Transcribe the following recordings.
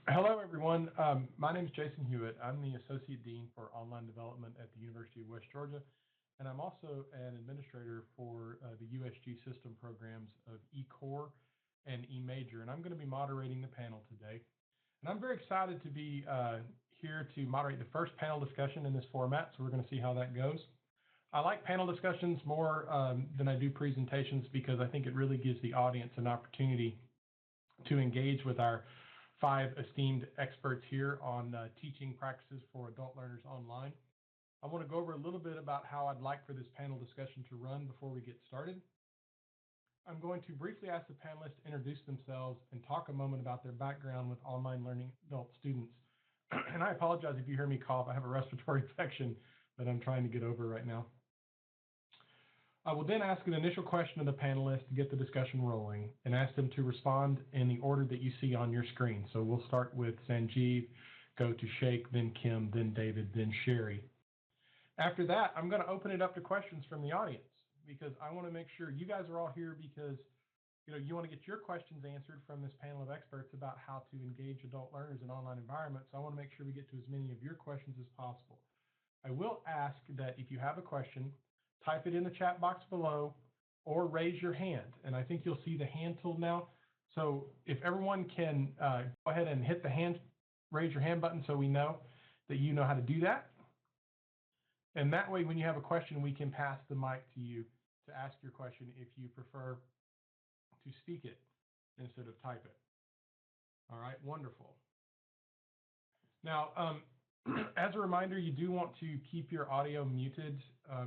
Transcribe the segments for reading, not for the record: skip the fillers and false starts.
Hello, everyone. My name is Jason Hewitt. I'm the Associate Dean for Online Development at the University of West Georgia, and I'm also an administrator for the USG system programs of eCore and eMajor, and I'm going to be moderating the panel today. And I'm very excited to be here to moderate the first panel discussion in this format, so we're going to see how that goes. I like panel discussions more than I do presentations because I think it really gives the audience an opportunity to engage with our five esteemed experts here on teaching practices for adult learners online. I want to go over a little bit about how I'd like for this panel discussion to run before we get started. I'm going to briefly ask the panelists to introduce themselves and talk a moment about their background with online learning adult students. And I apologize if you hear me cough. I have a respiratory infection that I'm trying to get over right now. I will then ask an initial question of the panelists to get the discussion rolling and ask them to respond in the order that you see on your screen. So we'll start with Sanjeev, go to Sheikh, then Kim, then David, then Sherry. After that, I'm going to open it up to questions from the audience because I want to make sure you guys are all here because you want to get your questions answered from this panel of experts about how to engage adult learners in online environments. So I want to make sure we get to as many of your questions as possible. I will ask that if you have a question, type it in the chat box below or raise your hand. And I think you'll see the hand tool now. So if everyone can go ahead and hit the raise your hand button so we know that you know how to do that. And that way, when you have a question, we can pass the mic to you to ask your question if you prefer to speak it instead of type it. All right, wonderful. Now, as a reminder, you do want to keep your audio muted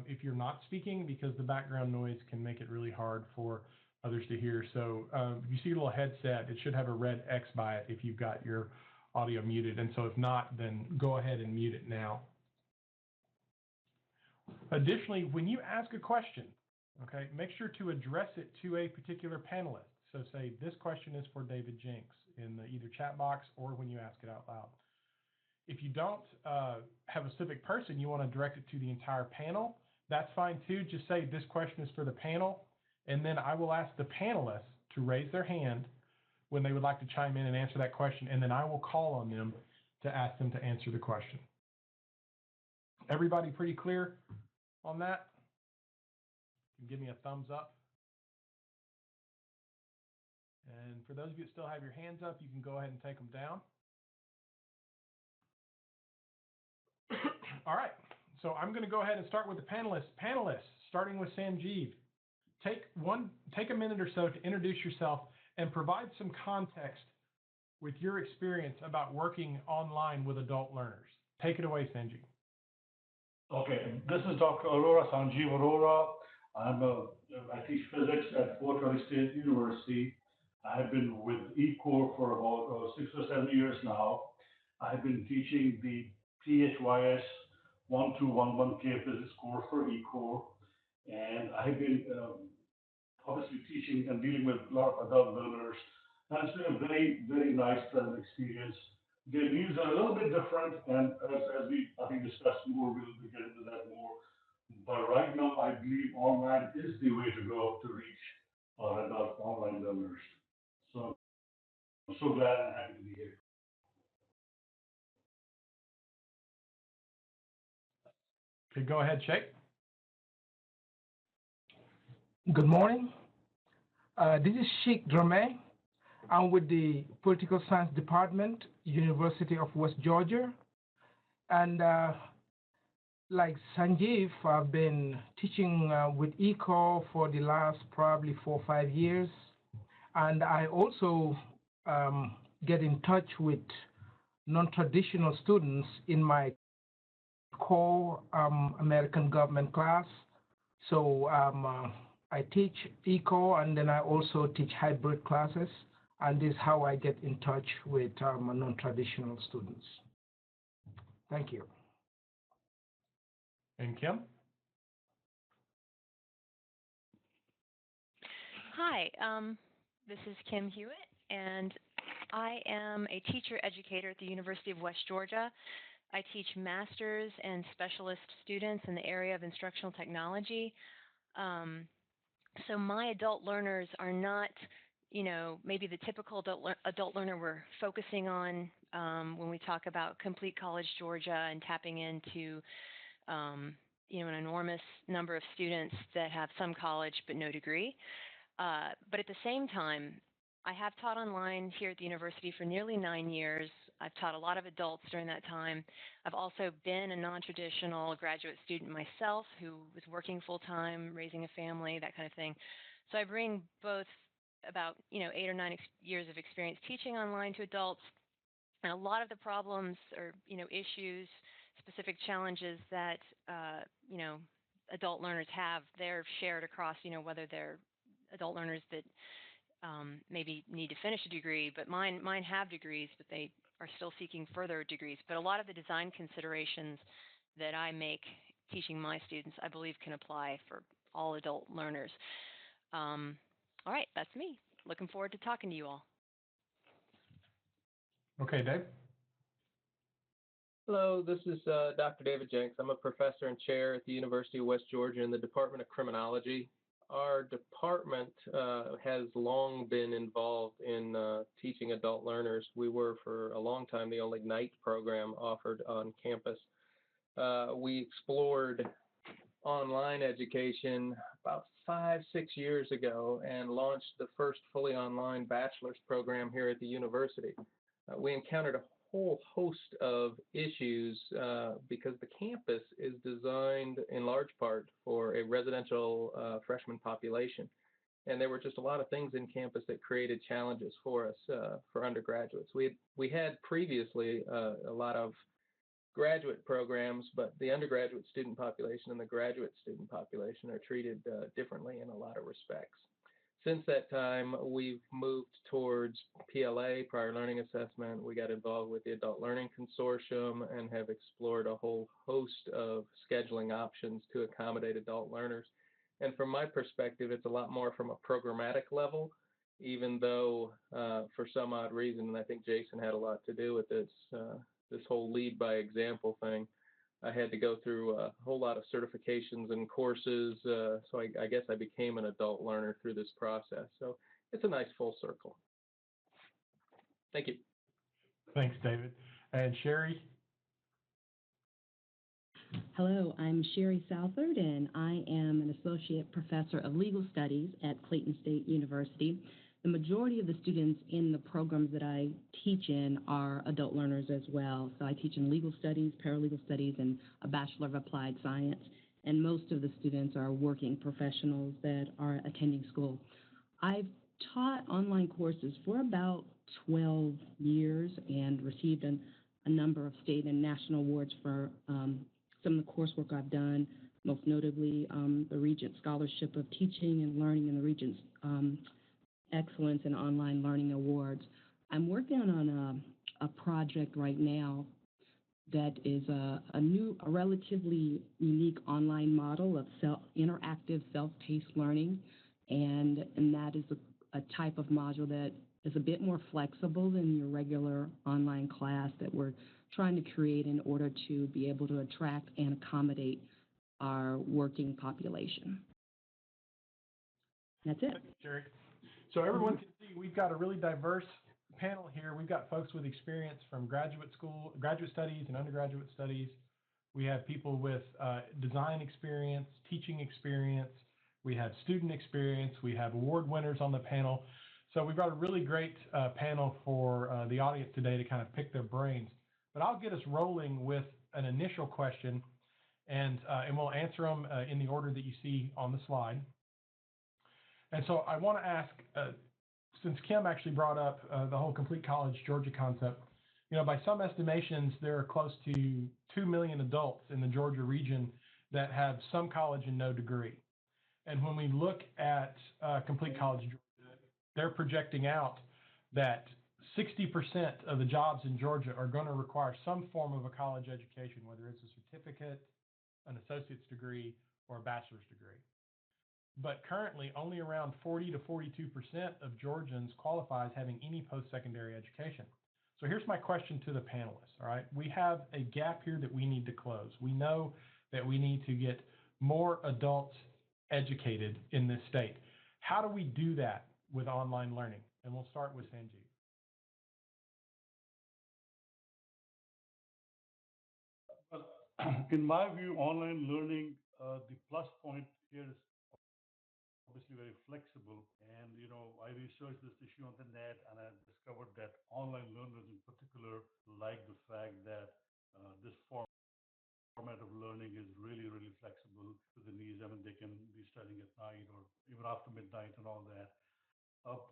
if you're not speaking because the background noise can make it really hard for others to hear. So if you see a little headset, it should have a red X by it if you've got your audio muted. And so if not, then go ahead and mute it now. Additionally, when you ask a question, okay, make sure to address it to a particular panelist. So say this question is for David Jenks in the either chat box or when you ask it out loud. If you don't have a specific person, you want to direct it to the entire panel, that's fine too. Just say this question is for the panel, and then I will ask the panelists to raise their hand when they would like to chime in and answer that question, and then I will call on them to ask them to answer the question. Everybody pretty clear on that? You can give me a thumbs up. And for those of you that still have your hands up, you can go ahead and take them down. All right, so I'm going to go ahead and start with the panelists. Panelists, starting with Sanjeev. Take a minute or so to introduce yourself and provide some context with your experience about working online with adult learners. Take it away, Sanjeev. Okay, this is Dr. Arora, Sanjeev Arora. I teach physics at Fort Valley State University. I have been with eCore for about 6 or 7 years now. I've been teaching the PHYS 1211K physics course for eCore, and I've been obviously teaching and dealing with a lot of adult learners. And it's been a very, very nice, pleasant experience. Their needs are a little bit different, and as we, I think, discuss more, we'll get into that more. But right now, I believe online is the way to go to reach our adult online learners. So I'm so glad and happy to be here. Okay, go ahead, Sheikh. Good morning. This is Sheikh Drameh. I'm with the Political Science Department, University of West Georgia. And like Sanjeev, I've been teaching with eCore for the last probably 4 or 5 years. And I also get in touch with non-traditional students in my core American government class. So I teach eCore, and then I also teach hybrid classes. And this is how I get in touch with non-traditional students. Thank you. And Kim? Hi, this is Kim Hewitt, and I am a teacher educator at the University of West Georgia. I teach master's and specialist students in the area of instructional technology. So my adult learners are not maybe the typical adult learner we're focusing on when we talk about Complete College Georgia and tapping into, an enormous number of students that have some college but no degree. But at the same time, I have taught online here at the university for nearly 9 years. I've taught a lot of adults during that time. I've also been a non-traditional graduate student myself who was working full-time, raising a family, that kind of thing. So I bring both about 8 or 9 years of experience teaching online to adults, and a lot of the problems or issues, specific challenges that adult learners have, they're shared across whether they're adult learners that maybe need to finish a degree, but mine have degrees, but they are still seeking further degrees. But a lot of the design considerations that I make teaching my students, I believe, can apply for all adult learners. All right, that's me. Looking forward to talking to you all. Okay, Dave. Hello, this is Dr. David Jenks. I'm a professor and chair at the University of West Georgia in the Department of Criminology. Our department has long been involved in teaching adult learners. We were for a long time the only night program offered on campus. We explored online education about 5-6 years ago and launched the first fully online bachelor's program here at the university. We encountered a whole host of issues because the campus is designed in large part for a residential freshman population. And there were just a lot of things in campus that created challenges for us for undergraduates. We had previously a lot of graduate programs, but the undergraduate student population and the graduate student population are treated differently in a lot of respects. Since that time, we've moved towards PLA, prior learning assessment. We got involved with the Adult Learning Consortium and have explored a whole host of scheduling options to accommodate adult learners. And from my perspective, it's a lot more from a programmatic level, even though for some odd reason, and I think Jason had a lot to do with this, this whole lead by example thing, I had to go through a whole lot of certifications and courses, so I guess I became an adult learner through this process. So it's a nice full circle. Thank you. Thanks, David. And Sherry? Hello, I'm Sherry Southard, and I am an associate professor of legal studies at Clayton State University. The majority of the students in the programs that I teach in are adult learners as well. So I teach in legal studies, paralegal studies, and a Bachelor of Applied Science. And most of the students are working professionals that are attending school. I've taught online courses for about 12 years and received a number of state and national awards for some of the coursework I've done, most notably the Regent Scholarship of Teaching and Learning and the Regent's Excellence in Online Learning Awards. I'm working on a project right now that is a relatively unique online model of interactive self-paced learning, and that is a type of module that is a bit more flexible than your regular online class that we're trying to create in order to be able to attract and accommodate our working population. That's it. Thank you, Sherry. So everyone can see we've got a really diverse panel here. We've got folks with experience from graduate studies and undergraduate studies. We have people with design experience, teaching experience. We have student experience. We have award winners on the panel. So we've got a really great panel for the audience today to kind of pick their brains. But I'll get us rolling with an initial question, and we'll answer them in the order that you see on the slide. And so I want to ask, since Kim actually brought up the whole Complete College Georgia concept, by some estimations, there are close to 2 million adults in the Georgia region that have some college and no degree. And when we look at Complete College Georgia, they're projecting out that 60% of the jobs in Georgia are going to require some form of a college education, whether it's a certificate, an associate's degree, or a bachelor's degree. But currently, only around 40 to 42% of Georgians qualify as having any post-secondary education. So here's my question to the panelists, all right? We have a gap here that we need to close. We know that we need to get more adults educated in this state. How do we do that with online learning? And we'll start with Sanjeev. In my view, online learning, the plus point here is obviously very flexible. And, I researched this issue on the net and I discovered that online learners in particular like the fact that this format of learning is really, really flexible to the needs. I mean, they can be studying at night or even after midnight and all that.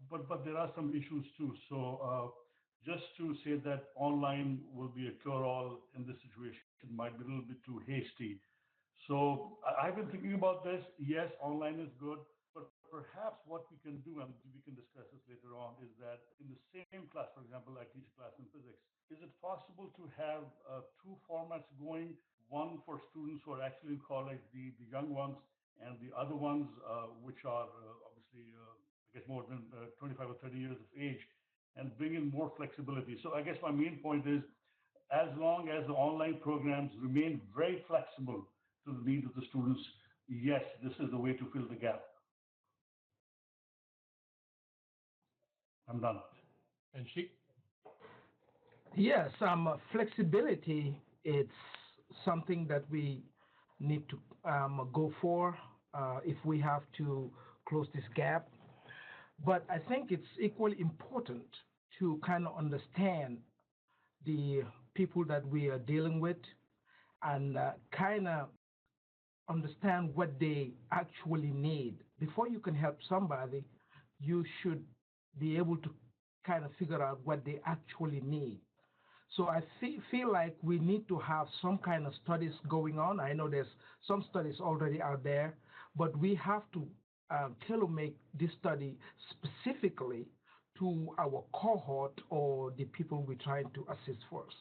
But there are some issues too. So just to say that online will be a cure-all in this situation might be a little bit too hasty. So I've been thinking about this. Yes, online is good, but perhaps what we can do, and we can discuss this later on, is that in the same class, for example, I teach a class in physics, is it possible to have two formats going, one for students who are actually in college, the young ones, and the other ones, which are obviously, I guess, more than 25 or 30 years of age, and bring in more flexibility? So I guess my main point is, as long as the online programs remain very flexible to the needs of the students, yes, this is the way to fill the gap. I'm done. And she? Yes, flexibility, it's something that we need to go for if we have to close this gap. But I think it's equally important to kind of understand the people that we are dealing with and kind of understand what they actually need. Before you can help somebody, you should be able to kind of figure out what they actually need. So I feel like we need to have some kind of studies going on. I know there's some studies already out there, but we have to tailor-make this study specifically to our cohort or the people we're trying to assist first.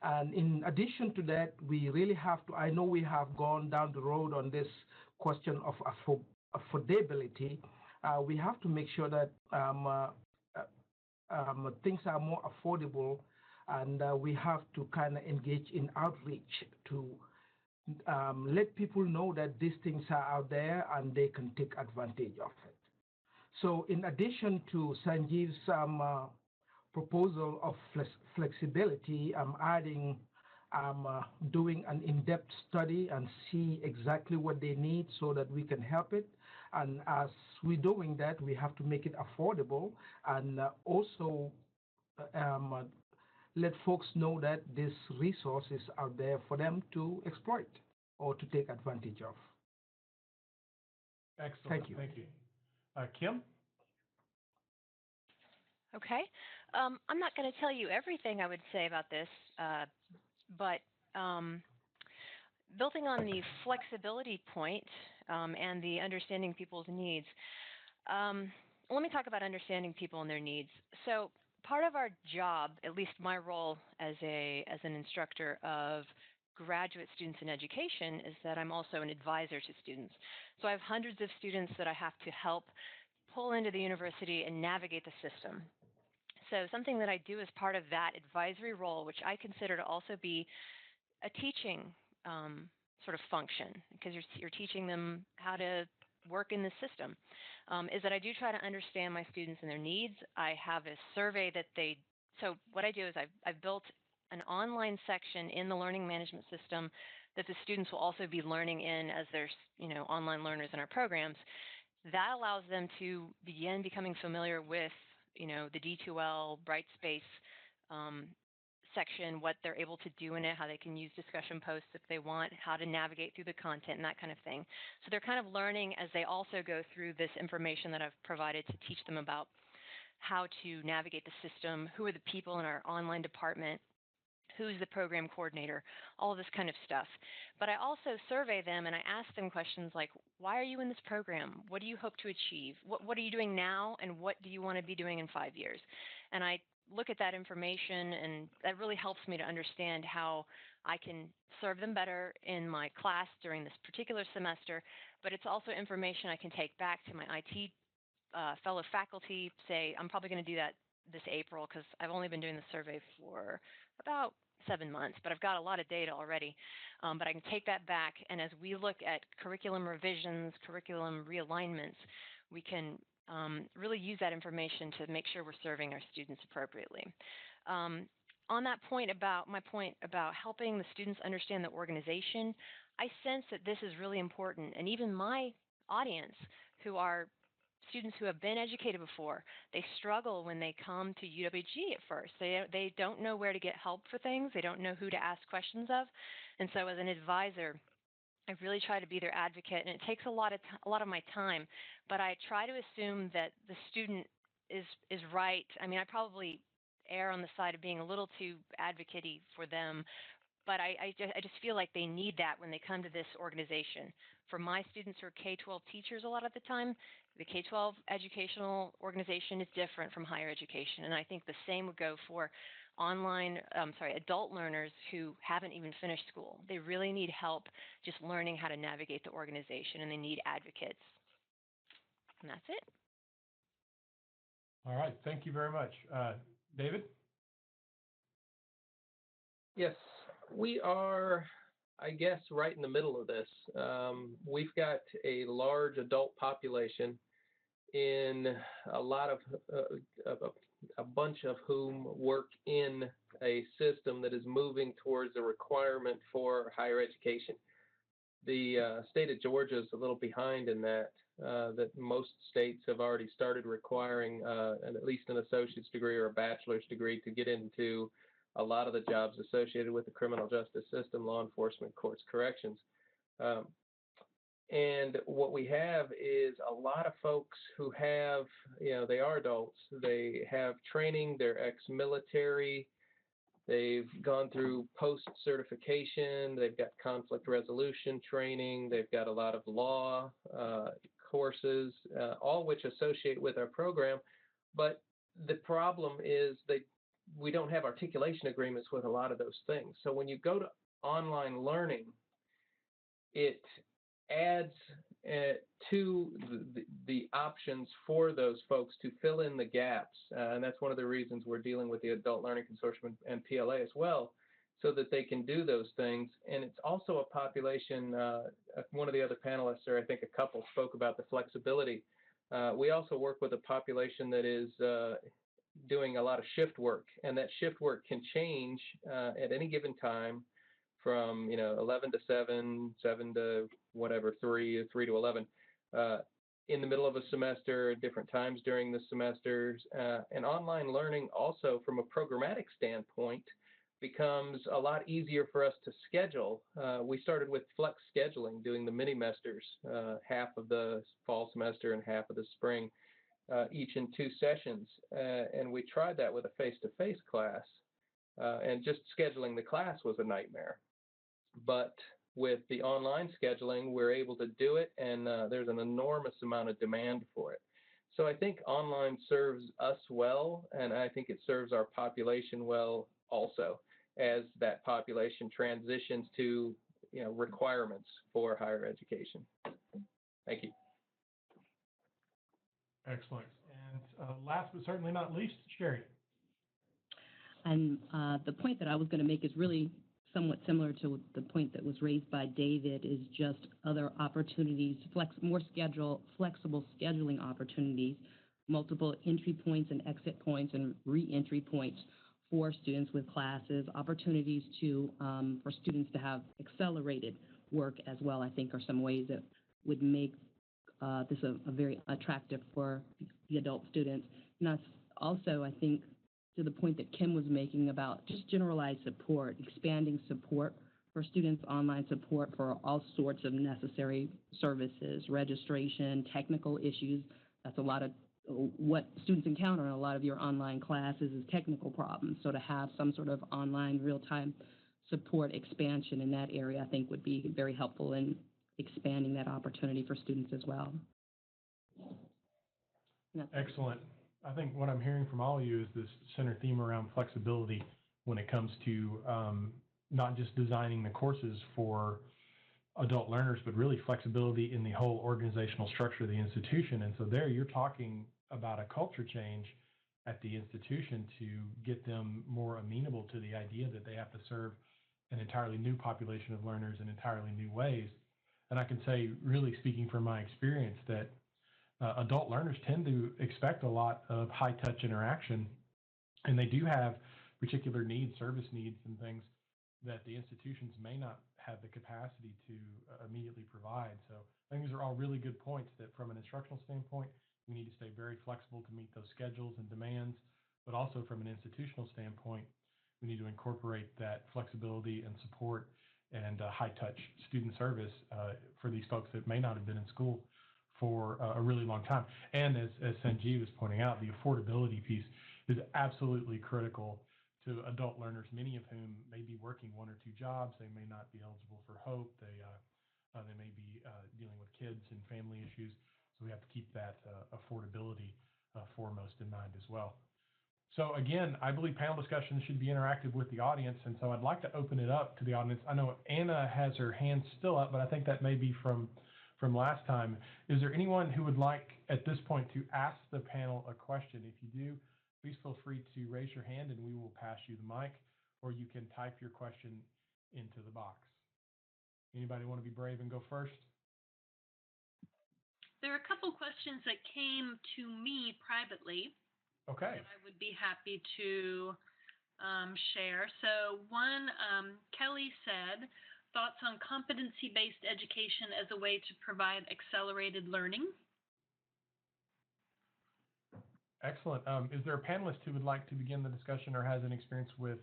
And in addition to that, we really have to, I know we have gone down the road on this question of affordability. We have to make sure that things are more affordable, and we have to kind of engage in outreach to let people know that these things are out there and they can take advantage of it. So in addition to Sanjeev's proposal of flexibility, I'm adding doing an in-depth study and see exactly what they need so that we can help it. And as we're doing that, we have to make it affordable and also let folks know that this resource is out there for them to exploit or to take advantage of. Excellent. Thank you. Thank you. Kim? Okay. I'm not going to tell you everything I would say about this, but building on the flexibility point and the understanding people's needs, let me talk about understanding people and their needs. So part of our job, at least my role as an instructor of graduate students in education, is that I'm also an advisor to students. So I have hundreds of students that I have to help pull into the university and navigate the system. So something that I do as part of that advisory role, which I consider to also be a teaching sort of function, because you're teaching them how to work in the system, is that I do try to understand my students and their needs. I have a survey that so what I do is I've built an online section in the learning management system that the students will also be learning in as they're online learners in our programs. That allows them to begin becoming familiar with the D2L, Brightspace section, what they're able to do in it, how they can use discussion posts if they want, how to navigate through the content and that kind of thing. So they're kind of learning as they also go through this information that I've provided to teach them about how to navigate the system, who are the people in our online department, who's the program coordinator, all of this kind of stuff. But I also survey them and I ask them questions like, why are you in this program? What do you hope to achieve? What are you doing now, and what do you want to be doing in 5 years? And I look at that information, and that really helps me to understand how I can serve them better in my class during this particular semester. But it's also information I can take back to my IT fellow faculty, say, I'm probably going to do that this April because I've only been doing the survey for about 7 months, but I've got a lot of data already. But I can take that back, and as we look at curriculum revisions, curriculum realignments, we can really use that information to make sure we're serving our students appropriately. On that point about my point about helping the students understand the organization, I sense that this is really important. And even my audience, who are students who have been educated before, they struggle when they come to UWG at first. They don't know where to get help for things. They don't know who to ask questions of. And so as an advisor, I really try to be their advocate, and it takes a lot of my time. But I try to assume that the student is right. I mean, I probably err on the side of being a little too advocate-y for them, but I just feel like they need that when they come to this organization. For my students who are K-12 teachers a lot of the time, the K-12 educational organization is different from higher education, and I think the same would go for adult learners who haven't even finished school. They really need help just learning how to navigate the organization, and they need advocates. And that's it. All right, thank you very much. David? Yes, we are, I guess, right in the middle of this. We've got a large adult population, in a lot of a bunch of whom work in a system that is moving towards a requirement for higher education. The state of Georgia is a little behind in that. That most states have already started requiring at least an associate's degree or a bachelor's degree to get into a lot of the jobs associated with the criminal justice system, law enforcement, courts, corrections. And what we have is a lot of folks who have, they are adults, they have training, they're ex-military, they've gone through post-certification, they've got conflict resolution training, they've got a lot of law courses, all which associate with our program. But the problem is that we don't have articulation agreements with a lot of those things. So when you go to online learning, it adds to the options for those folks to fill in the gaps. And that's one of the reasons we're dealing with the Adult Learning Consortium and PLA as well, so that they can do those things. And it's also a population, one of the other panelists, or I think a couple, spoke about the flexibility. We also work with a population that is doing a lot of shift work, and that shift work can change at any given time from 11 to 7, 7 to whatever, 3 to 11, in the middle of a semester, at different times during the semesters. And online learning also, from a programmatic standpoint, becomes a lot easier for us to schedule. We started with flex scheduling, doing the mini-mesters, half of the fall semester and half of the spring, each in 2 sessions. And we tried that with a face-to-face class, and just scheduling the class was a nightmare. But with the online scheduling, we're able to do it, and there's an enormous amount of demand for it. So I think online serves us well, and I think it serves our population well also, as that population transitions to requirements for higher education. Thank you. Excellent. And last but certainly not least, Sherry. And the point that I was going to make is really somewhat similar to the point that was raised by David, is just other opportunities, more flexible scheduling opportunities, multiple entry points and exit points and re-entry points for students with classes, opportunities to for students to have accelerated work as well, I think, are some ways that would make this a very attractive for the adult students. And that's also, I think, to the point that Kim was making about just generalized support, expanding support for students, online support for all sorts of necessary services, registration, technical issues. That's a lot of what students encounter in a lot of your online classes is technical problems. So to have some sort of online real-time support expansion in that area, I think would be very helpful in expanding that opportunity for students as well. Excellent. I think what I'm hearing from all of you is this center theme around flexibility when it comes to not just designing the courses for adult learners, but really flexibility in the whole organizational structure of the institution. And so there you're talking about a culture change at the institution to get them more amenable to the idea that they have to serve an entirely new population of learners in entirely new ways. And I can say, really speaking from my experience, that adult learners tend to expect a lot of high-touch interaction, and they do have particular needs, service needs and things that the institutions may not have the capacity to immediately provide. So I think these are all really good points that from an instructional standpoint, we need to stay very flexible to meet those schedules and demands, but also from an institutional standpoint, we need to incorporate that flexibility and support and high-touch student service for these folks that may not have been in school for a really long time. And as Sanjeev is pointing out, the affordability piece is absolutely critical to adult learners, many of whom may be working one or two jobs. They may not be eligible for HOPE. They may be dealing with kids and family issues. So we have to keep that affordability foremost in mind as well. So again, I believe panel discussions should be interactive with the audience, and so I'd like to open it up to the audience. I know Anna has her hand still up, but I think that may be from last time. Is there anyone who would like at this point to ask the panel a question? If you do, please feel free to raise your hand and we will pass you the mic, or you can type your question into the box. Anybody want to be brave and go first? There are a couple questions that came to me privately. Okay. That I would be happy to share. So one, Kelly said, thoughts on competency-based education as a way to provide accelerated learning? Excellent. Is there a panelist who would like to begin the discussion or has an experience with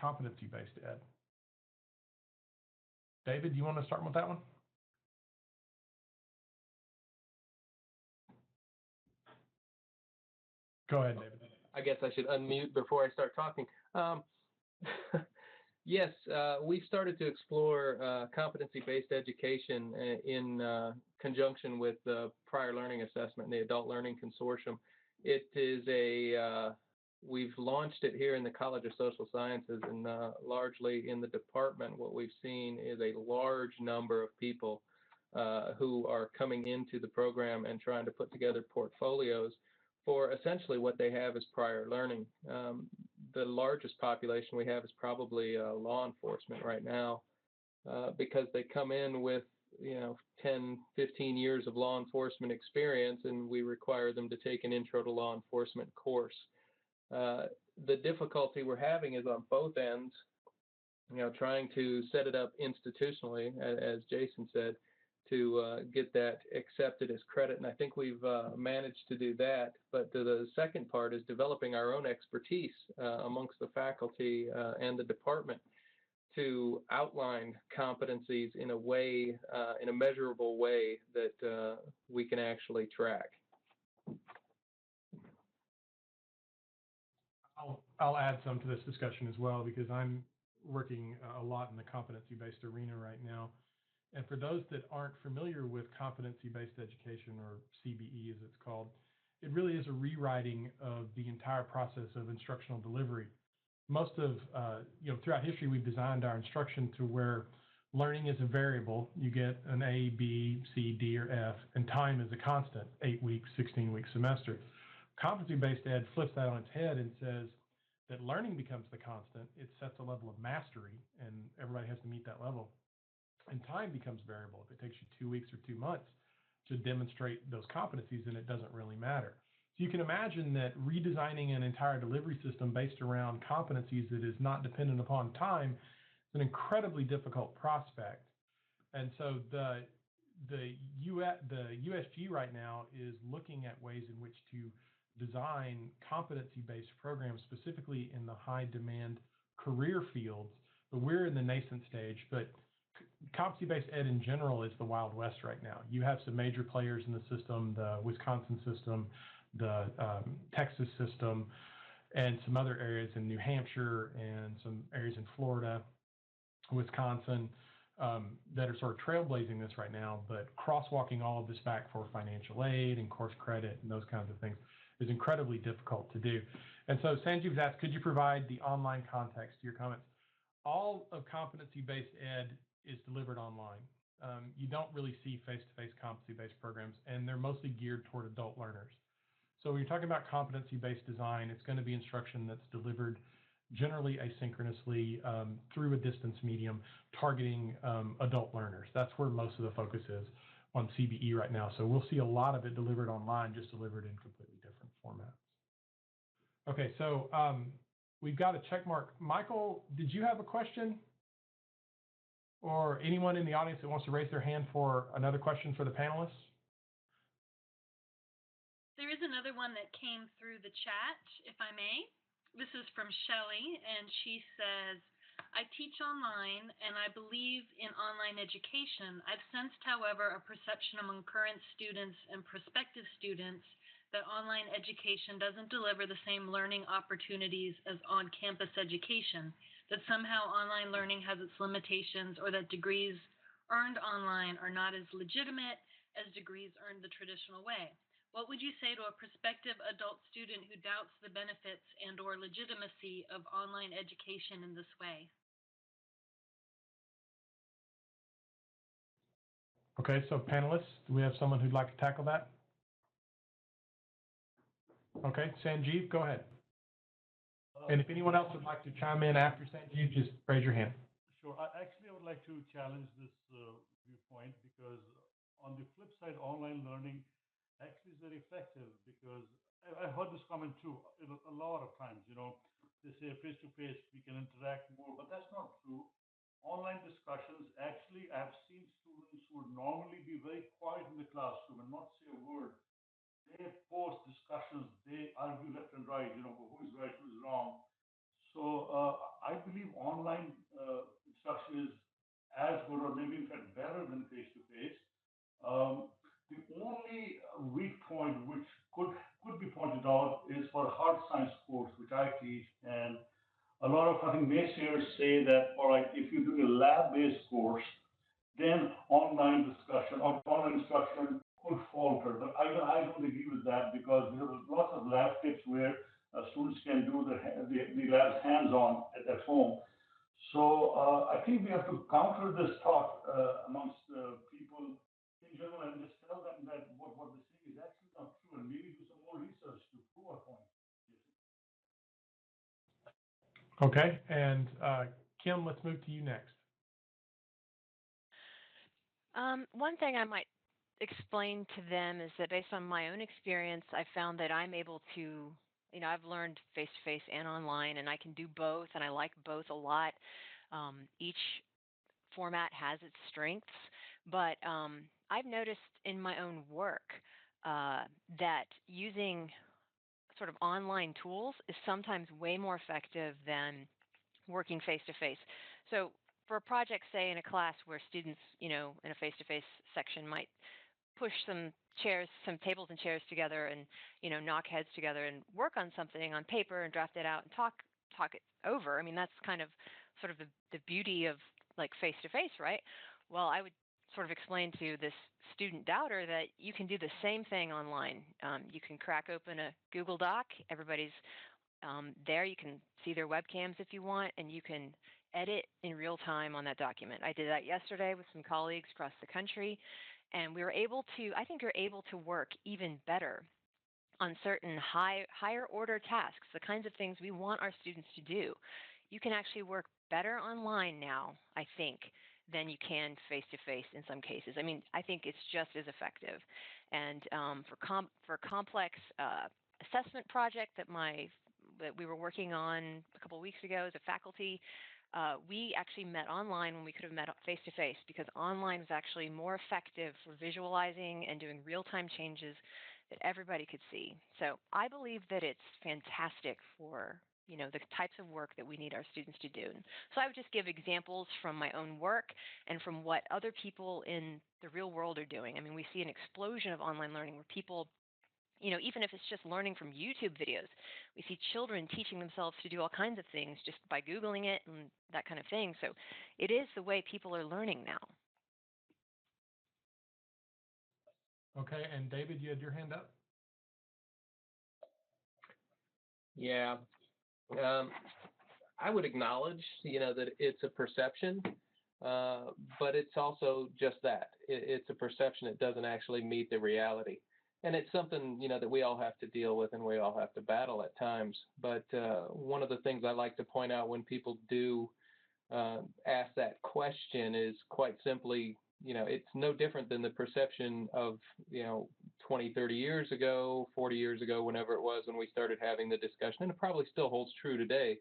competency-based ed? David, do you want to start with that one? Go ahead, David. I guess I should unmute before I start talking. Yes, we've started to explore competency-based education in conjunction with the prior learning assessment and the Adult Learning Consortium. It is we've launched it here in the College of Social Sciences, and largely in the department, what we've seen is a large number of people who are coming into the program and trying to put together portfolios for essentially what they have as prior learning. The largest population we have is probably law enforcement right now, because they come in with 10, 15 years of law enforcement experience, and we require them to take an intro to law enforcement course. The difficulty we're having is on both ends, trying to set it up institutionally, as Jason said, to get that accepted as credit. And I think we've managed to do that. But the second part is developing our own expertise amongst the faculty and the department to outline competencies in a way, in a measurable way that we can actually track. I'll add some to this discussion as well, because I'm working a lot in the competency-based arena right now. And for those that aren't familiar with competency-based education, or CBE as it's called, it really is a rewriting of the entire process of instructional delivery. Most of, throughout history, we've designed our instruction to where learning is a variable. You get an A, B, C, D, or F, and time is a constant, 8-week, 16-week semester. Competency-based ed flips that on its head and says that learning becomes the constant. It sets a level of mastery, and everybody has to meet that level. And time becomes variable. If it takes you 2 weeks or 2 months to demonstrate those competencies, then it doesn't really matter. So you can imagine that redesigning an entire delivery system based around competencies that is not dependent upon time is an incredibly difficult prospect. And so the USG right now is looking at ways in which to design competency-based programs specifically in the high-demand career fields. But we're in the nascent stage. But competency-based ed in general is the Wild West right now. You have some major players in the system, the Wisconsin system, the Texas system, and some other areas in New Hampshire and some areas in Florida, Wisconsin, that are sort of trailblazing this right now. But crosswalking all of this back for financial aid and course credit and those kinds of things is incredibly difficult to do. And so Sanjeev's asked, could you provide the online context to your comments? All of competency-based ed is delivered online. You don't really see face-to-face competency-based programs, and they're mostly geared toward adult learners. So when you're talking about competency-based design, it's going to be instruction that's delivered generally asynchronously through a distance medium, targeting adult learners. That's where most of the focus is. on CBE right now. So we'll see a lot of it delivered online, just delivered in completely different formats. Okay, so we've got a check mark. Michael, did you have a question? Or anyone in the audience that wants to raise their hand for another question for the panelists? There is another one that came through the chat, if I may. This is from Shelley, and she says, I teach online, and I believe in online education. I've sensed, however, a perception among current students and prospective students that online education doesn't deliver the same learning opportunities as on-campus education, that somehow online learning has its limitations, or that degrees earned online are not as legitimate as degrees earned the traditional way. What would you say to a prospective adult student who doubts the benefits and/or legitimacy of online education in this way? Okay, so panelists, do we have someone who'd like to tackle that? Okay, Sanjeev, go ahead. And if anyone else would like to chime in after Sanjeev, just raise your hand. Sure. I would like to challenge this viewpoint, because on the flip side, online learning actually is very effective, because I heard this comment too a lot of times. They say face-to-face, we can interact more, but that's not true. Online discussions, actually, I've seen students who would normally be very quiet in the classroom and not say a word. They post discussions, they argue left and right, who's right, who's wrong. So I believe online instruction is as good, or maybe in fact better than face-to-face. The only weak point which could be pointed out is for a hard science course, which I teach, and a lot of, I think, naysayers say that, all right, if you do a lab-based course, then online discussion or online instruction could falter. But I don't agree with that, because there are lots of lab tips where students can do the labs hands-on at home. So I think we have to counter this thought amongst people in general, and just tell them that what they're saying is actually not true, and maybe do some more research to prove our point. Okay, and Kim, let's move to you next. One thing I might explain to them is that based on my own experience, I found that I'm able to, I've learned face-to-face and online, and I can do both, and I like both a lot. Each format has its strengths, but I've noticed in my own work that using sort of online tools is sometimes way more effective than working face-to-face. So for a project, say in a class where students, in a face-to-face section might push some tables and chairs together and, knock heads together and work on something on paper and draft it out and talk it over. I mean, that's kind of sort of the beauty of like face-to-face, right? Well, I would sort of explain to this student doubter that you can do the same thing online. You can crack open a Google Doc. Everybody's there. You can see their webcams if you want, and you can edit in real time on that document. I did that yesterday with some colleagues across the country, and we were able to, I think you're able to work even better on certain higher order tasks, the kinds of things we want our students to do. You can actually work better online now, I think, than you can face-to-face in some cases. I mean, I think it's just as effective. And for a complex assessment project that we were working on a couple of weeks ago as a faculty, we actually met online when we could have met face-to-face, because online was actually more effective for visualizing and doing real-time changes that everybody could see. So I believe that it's fantastic for the types of work that we need our students to do. So I would just give examples from my own work and from what other people in the real world are doing. I mean, we see an explosion of online learning where people, even if it's just learning from YouTube videos, we see children teaching themselves to do all kinds of things just by Googling it and that kind of thing. So it is the way people are learning now. Okay, and David, you had your hand up? Yeah. I would acknowledge, that it's a perception, but it's also just that. It's a perception. It doesn't actually meet the reality. And it's something, that we all have to deal with and we all have to battle at times. But one of the things I like to point out when people do ask that question is quite simply, it's no different than the perception of, 20, 30 years ago, 40 years ago, whenever it was when we started having the discussion, and it probably still holds true today,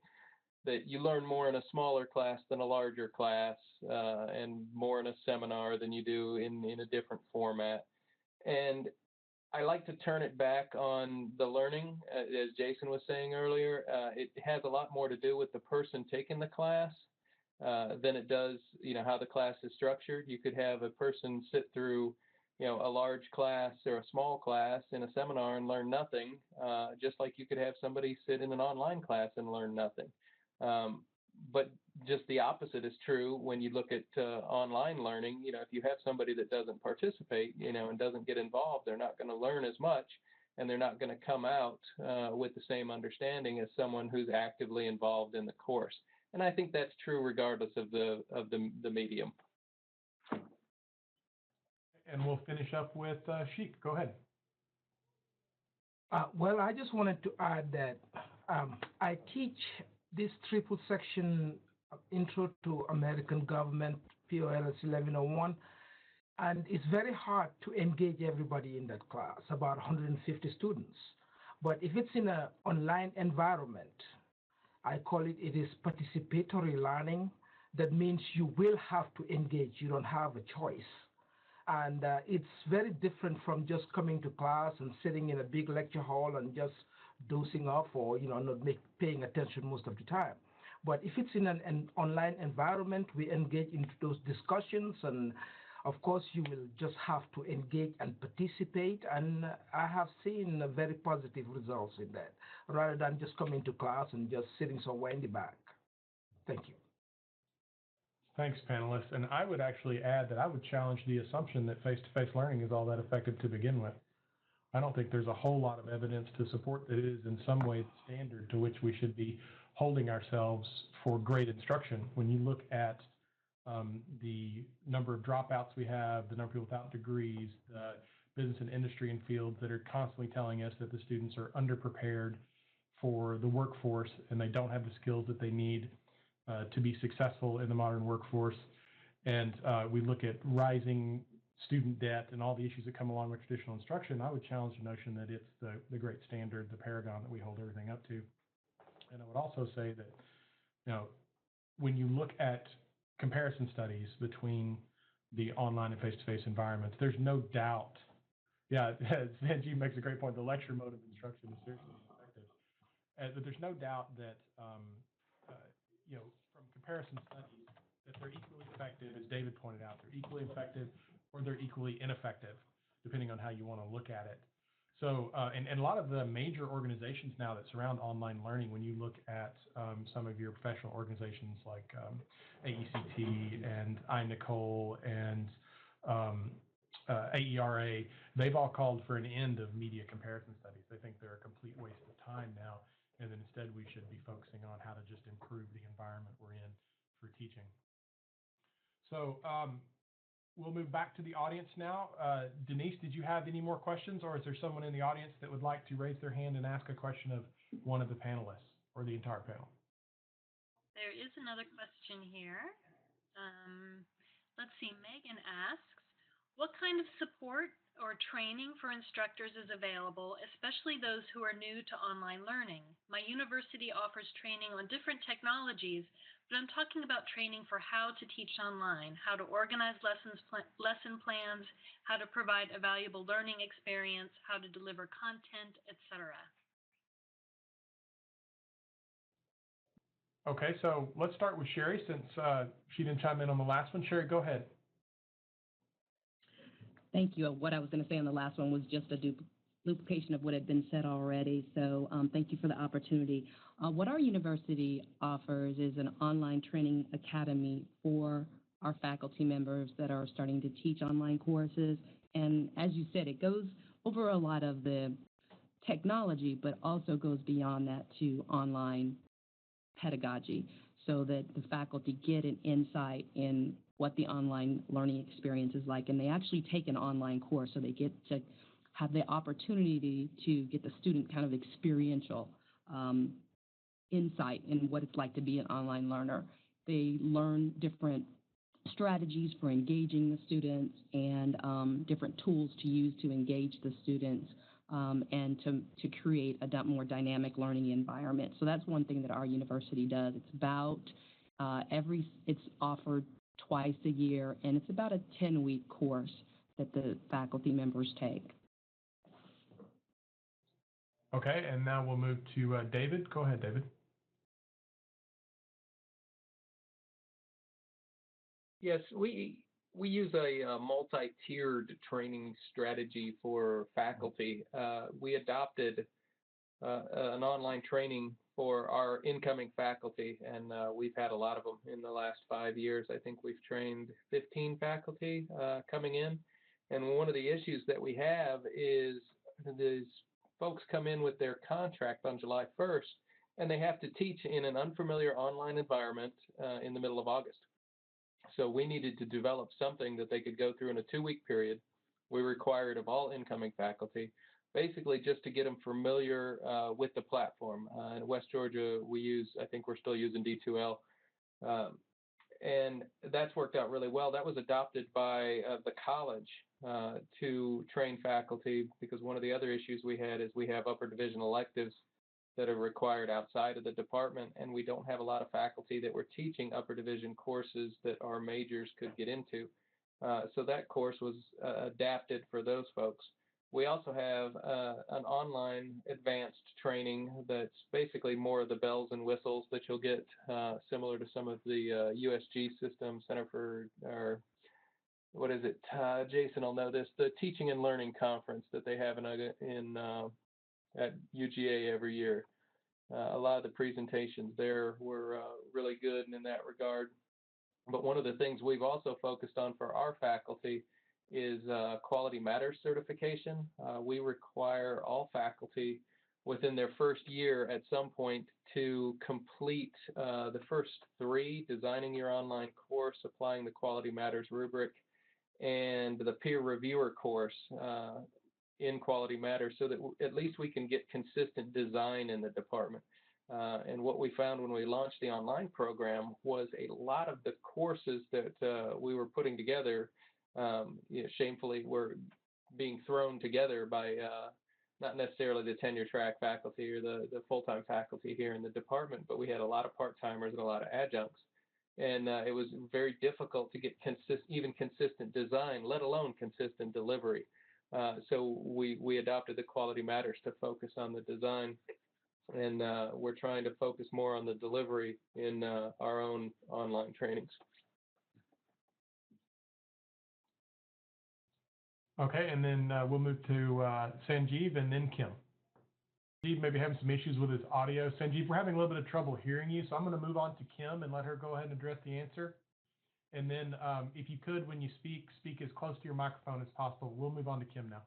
that you learn more in a smaller class than a larger class, and more in a seminar than you do in a different format. And I like to turn it back on the learning, as Jason was saying earlier. It has a lot more to do with the person taking the class than it does, how the class is structured. You could have a person sit through, a large class or a small class in a seminar and learn nothing, just like you could have somebody sit in an online class and learn nothing. But just the opposite is true when you look at online learning. If you have somebody that doesn't participate, and doesn't get involved, they're not going to learn as much, and they're not going to come out with the same understanding as someone who's actively involved in the course. And I think that's true regardless of the medium. And we'll finish up with Sheik. Go ahead. Well, I just wanted to add that I teach this triple section Intro to American Government, POLS 1101, and it's very hard to engage everybody in that class, about 150 students. But if it's in an online environment, I call it is participatory learning. That means you will have to engage. You don't have a choice. And it's very different from just coming to class and sitting in a big lecture hall and just dozing off or, not paying attention most of the time. But if it's in an online environment, we engage into those discussions, and of course, you will just have to engage and participate. And I have seen very positive results in that, rather than just coming to class and just sitting somewhere in the back. Thank you. Thanks, panelists. And I would actually add that I would challenge the assumption that face-to-face learning is all that effective to begin with. I don't think there's a whole lot of evidence to support that it is in some way the standard to which we should be holding ourselves for great instruction. When you look at the number of dropouts we have, the number of people without degrees, the business and industry and fields that are constantly telling us that the students are underprepared for the workforce and they don't have the skills that they need to be successful in the modern workforce. And we look at rising student debt and all the issues that come along with traditional instruction. I would challenge the notion that it's the great standard, the paragon that we hold everything up to. And I would also say that, when you look at comparison studies between the online and face-to-face environments, there's no doubt. Yeah, Sanjeev makes a great point. The lecture mode of instruction is seriously effective. But there's no doubt that, from comparison studies, that they're equally effective, as David pointed out. They're equally effective or they're equally ineffective, depending on how you want to look at it. So, and a lot of the major organizations now that surround online learning, when you look at some of your professional organizations like AECT and iNicole and AERA, they've all called for an end of media comparison studies. They think they're a complete waste of time now, and then instead we should be focusing on how to just improve the environment we're in for teaching. So we'll move back to the audience now. Denise, did you have any more questions, or is there someone in the audience that would like to raise their hand and ask a question of one of the panelists or the entire panel? There is another question here. Let's see, Megan asks, what kind of support or training for instructors is available, especially those who are new to online learning? My university offers training on different technologies, but I'm talking about training for how to teach online, how to organize lesson plans, how to provide a valuable learning experience, how to deliver content, etc. Okay, so let's start with Sherry since she didn't chime in on the last one. Sherry, go ahead. Thank you. What I was going to say on the last one was just a duplication of what had been said already. So thank you for the opportunity. What our university offers is an online training academy for our faculty members that are starting to teach online courses. And as you said, it goes over a lot of the technology, but also goes beyond that to online pedagogy so that the faculty get an insight in what the online learning experience is like. And they actually take an online course, so they get to have the opportunity to get the student kind of experiential insight in what it's like to be an online learner. They learn different strategies for engaging the students and different tools to use to engage the students and to create a more dynamic learning environment. So that's one thing that our university does. It's about it's offered twice a year, and it's about a 10-week course that the faculty members take. Okay, and now we'll move to David. Go ahead, David. Yes, we use a multi-tiered training strategy for faculty. We adopted an online training for our incoming faculty, and we've had a lot of them in the last 5 years. I think we've trained 15 faculty coming in, and one of the issues that we have is these folks come in with their contract on July 1st, and they have to teach in an unfamiliar online environment in the middle of August. So we needed to develop something that they could go through in a 2-week period. We required of all incoming faculty, basically just to get them familiar with the platform. In West Georgia, I think we're still using D2L. And that's worked out really well. That was adopted by the college to train faculty, because one of the other issues we had is we have upper division electives that are required outside of the department, and we don't have a lot of faculty that were teaching upper division courses that our majors could get into. So that course was adapted for those folks. We also have an online advanced training that's basically more of the bells and whistles that you'll get, similar to some of the USG system, Center for, or what is it? Jason will know this, the Teaching and Learning Conference that they have at UGA every year. A lot of the presentations there were really good in that regard. But one of the things we've also focused on for our faculty is Quality Matters certification. We require all faculty within their first year at some point to complete the first 3, designing your online course, applying the Quality Matters rubric, and the peer reviewer course in Quality Matters, so that at least we can get consistent design in the department. And what we found when we launched the online program was a lot of the courses that we were putting together, shamefully, were being thrown together by not necessarily the tenure track faculty or the full-time faculty here in the department, but we had a lot of part-timers and a lot of adjuncts. And it was very difficult to get even consistent design, let alone consistent delivery. So we adopted the Quality Matters to focus on the design, and we're trying to focus more on the delivery in our own online trainings. Okay, and then we'll move to Sanjeev and then Kim. Sanjeev may be having some issues with his audio. Sanjeev, we're having a little bit of trouble hearing you, so I'm going to move on to Kim and let her go ahead and address the answer. And then if you could, when you speak as close to your microphone as possible. We'll move on to Kim now.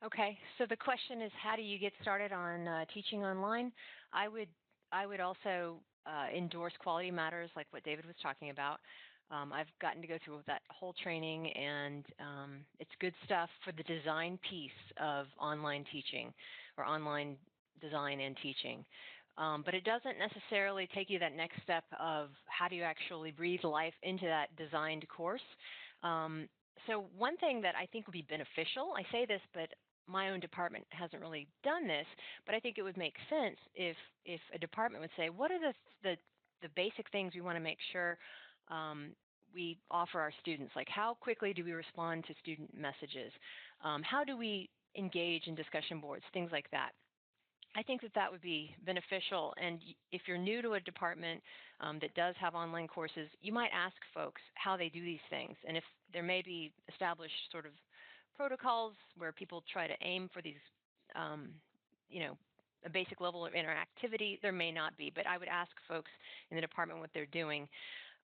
Okay, so the question is, how do you get started on teaching online? I would also endorse Quality Matters, like what David was talking about. I've gotten to go through that whole training, and it's good stuff for the design piece of online teaching, or online design and teaching. But it doesn't necessarily take you that next step of how do you actually breathe life into that designed course. So one thing that I think would be beneficial, I say this, but my own department hasn't really done this, but I think it would make sense if a department would say, what are the basic things we want to make sure we offer our students? Like, how quickly do we respond to student messages? How do we engage in discussion boards, things like that? I think that would be beneficial. And if you're new to a department that does have online courses, you might ask folks how they do these things. And if there may be established sort of protocols where people try to aim for these, a basic level of interactivity, there may not be. But I would ask folks in the department what they're doing.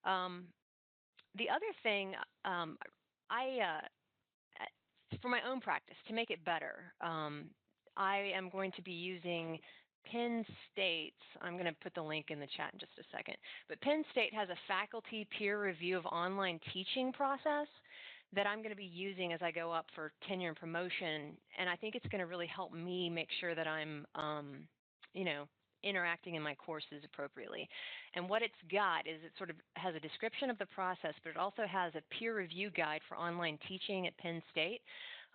The other thing, for my own practice, to make it better, I am going to be using Penn State's, I'm going to put the link in the chat in just a second, but Penn State has a faculty peer review of online teaching process that I'm going to be using as I go up for tenure and promotion, and I think it's going to really help me make sure that I'm, interacting in my courses appropriately. And what it's got is it sort of has a description of the process, but it also has a peer review guide for online teaching at Penn State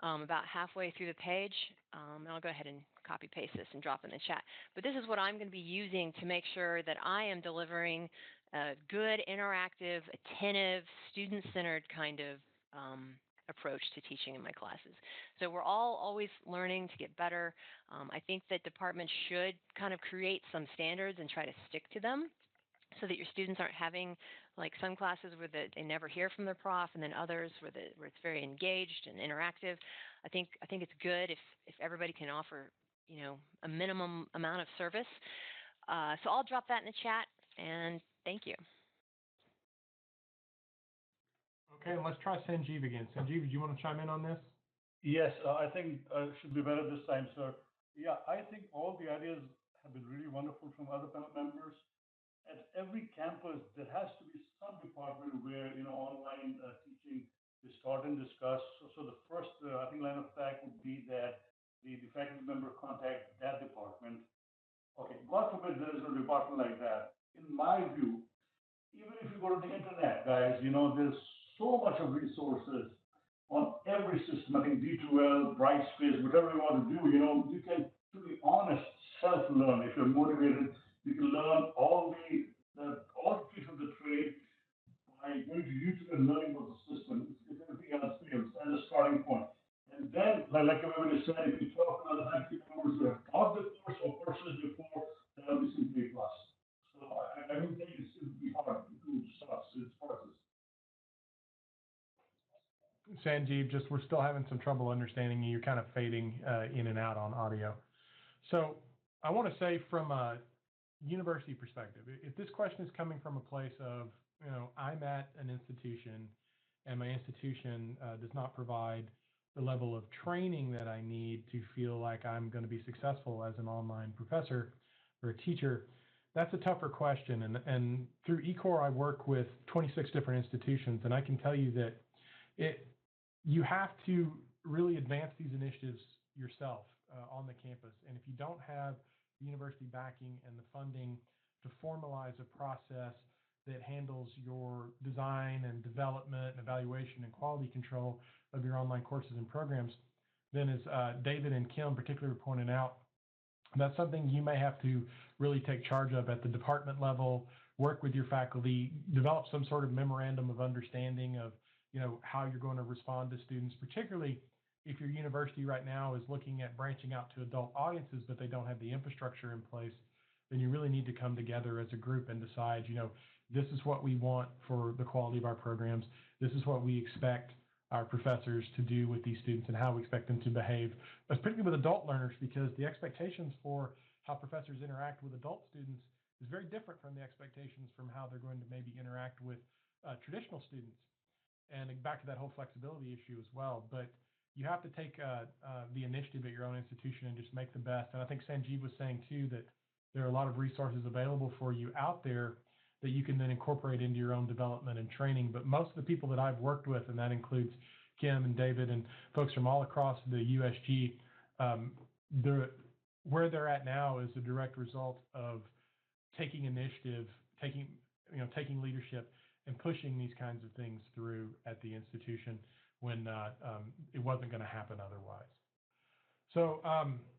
about halfway through the page. And I'll go ahead and copy paste this and drop in the chat. But this is what I'm going to be using to make sure that I am delivering a good, interactive, attentive, student-centered kind of approach to teaching in my classes. So we're all always learning to get better. I think that departments should kind of create some standards and try to stick to them so that your students aren't having like some classes where they never hear from their prof, and then others where it's very engaged and interactive. I think it's good if everybody can offer, you know, a minimum amount of service. So I'll drop that in the chat, and thank you. Okay, and let's try Sanjeev again. Sanjeev, do you want to chime in on this? Yes, I think it should be better this time, sir. Yeah, I think all the ideas have been really wonderful from other panel members. At every campus, there has to be some department where, you know, online teaching is taught and discussed. So the first, I think, line of attack would be that the faculty member contact that department. Okay, God forbid there is a department like that. In my view, even if you go to the internet, guys, you know, there's so much of resources on every system. I think D2L, Brightspace, whatever you want to do, you know, you can, to be honest, self-learn. If you're motivated, you can learn all tricks of the trade by going to YouTube and learning about the system. If everything else fails, as a starting point. And then, like everybody said, if you talk to other faculty members who have taught the course or courses before, that'll be simply a plus. So I don't think it's going to be hard to do stuff. It's process. Sanjeev, we're still having some trouble understanding you. You're kind of fading in and out on audio. So I want to say from a university perspective, if this question is coming from a place of, you know, I'm at an institution and my institution does not provide the level of training that I need to feel like I'm going to be successful as an online professor or a teacher, that's a tougher question. And through eCore, I work with 26 different institutions, and I can tell you that you have to really advance these initiatives yourself on the campus. And if you don't have the university backing and the funding to formalize a process that handles your design and development and evaluation and quality control of your online courses and programs, then as David and Kim particularly pointed out, that's something you may have to really take charge of at the department level, work with your faculty, develop some sort of memorandum of understanding of, you know, how you're going to respond to students, particularly if your university right now is looking at branching out to adult audiences, but they don't have the infrastructure in place, then you really need to come together as a group and decide, you know, this is what we want for the quality of our programs. This is what we expect our professors to do with these students and how we expect them to behave, particularly with adult learners, because the expectations for how professors interact with adult students is very different from the expectations from how they're going to maybe interact with traditional students. And back to that whole flexibility issue as well. But you have to take the initiative at your own institution and just make the best. And I think Sanjeev was saying too that there are a lot of resources available for you out there that you can then incorporate into your own development and training. But most of the people that I've worked with, and that includes Kim and David and folks from all across the USG, where they're at now is a direct result of taking initiative, taking leadership, and pushing these kinds of things through at the institution when it wasn't going to happen otherwise. So